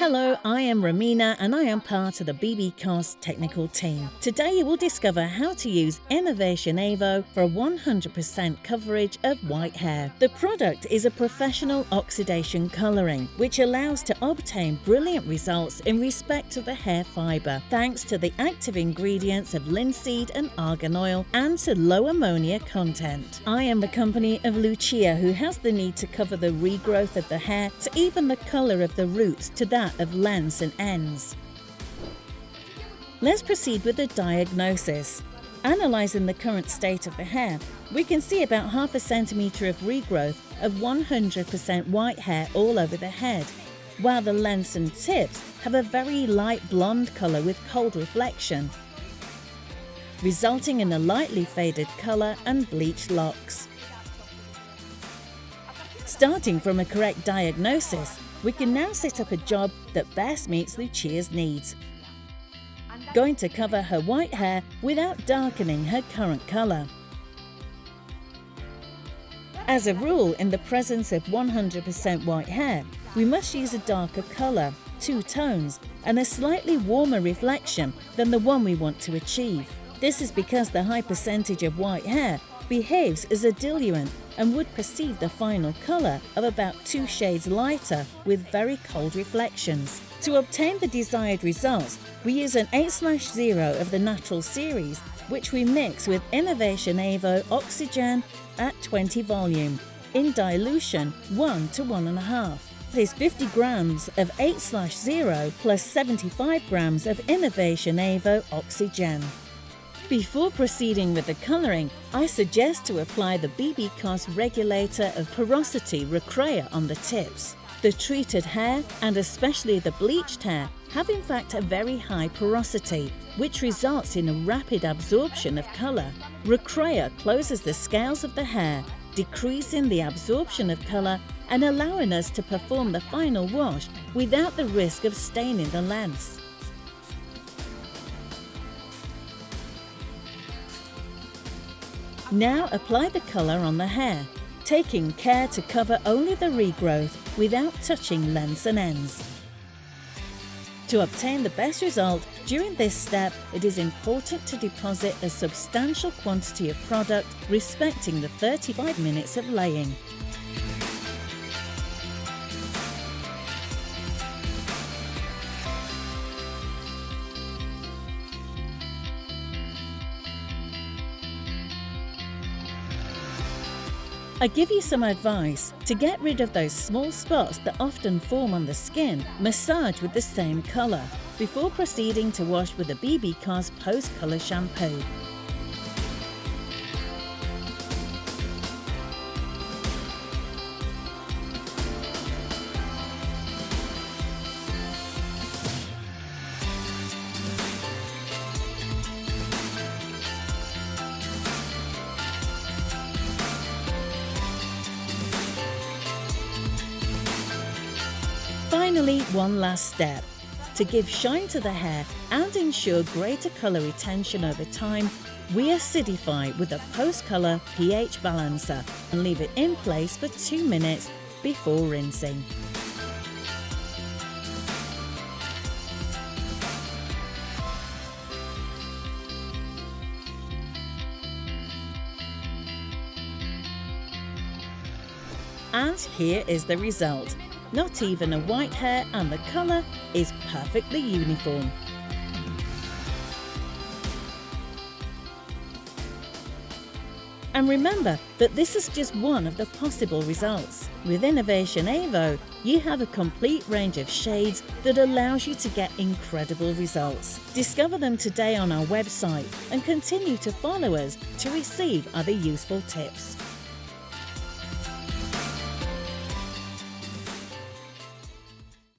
Hello, I am Ramina and I am part of the Bbcos technical team. Today you will discover how to use Innovationevo for 100% coverage of white hair. The product is a professional oxidation colouring which allows to obtain brilliant results in respect to the hair fibre thanks to the active ingredients of linseed and argan oil and to low ammonia content. I am the company of Lucia who has the need to cover the regrowth of the hair to even the colour of the roots to that of lengths and ends. Let's proceed with the diagnosis. Analysing the current state of the hair, we can see about half a centimetre of regrowth of 100% white hair all over the head, while the lengths and tips have a very light blonde colour with cold reflection, resulting in a lightly faded colour and bleached locks. Starting from a correct diagnosis, we can now set up a job that best meets Lucia's needs. Going to cover her white hair without darkening her current colour. As a rule, in the presence of 100% white hair, we must use a darker colour, 2 tones, and a slightly warmer reflection than the one we want to achieve. This is because the high percentage of white hair behaves as a diluent and would perceive the final colour of about 2 shades lighter with very cold reflections. To obtain the desired results, we use an 8/0 of the natural series, which we mix with Innovationevo Oxygen at 20 volume, in dilution 1 to 1.5. That is 50 grams of 8/0 plus 75 grams of Innovationevo Oxygen. Before proceeding with the colouring, I suggest to apply the Bbcos Regulator of Porosity Regulator on the tips. The treated hair, and especially the bleached hair, have in fact a very high porosity, which results in a rapid absorption of colour. Regulator closes the scales of the hair, decreasing the absorption of colour and allowing us to perform the final wash without the risk of staining the lengths. Now apply the colour on the hair, taking care to cover only the regrowth without touching lengths and ends. To obtain the best result during this step, it is important to deposit a substantial quantity of product respecting the 35 minutes of laying. I give you some advice. To get rid of those small spots that often form on the skin, massage with the same colour before proceeding to wash with the Bbcos post-colour shampoo. Finally, one last step. To give shine to the hair and ensure greater colour retention over time, we acidify with a post-colour pH balancer and leave it in place for 2 minutes before rinsing. And here is the result. Not even a white hair, and the colour is perfectly uniform. And remember that this is just one of the possible results. With Innovationevo, you have a complete range of shades that allows you to get incredible results. Discover them today on our website and continue to follow us to receive other useful tips.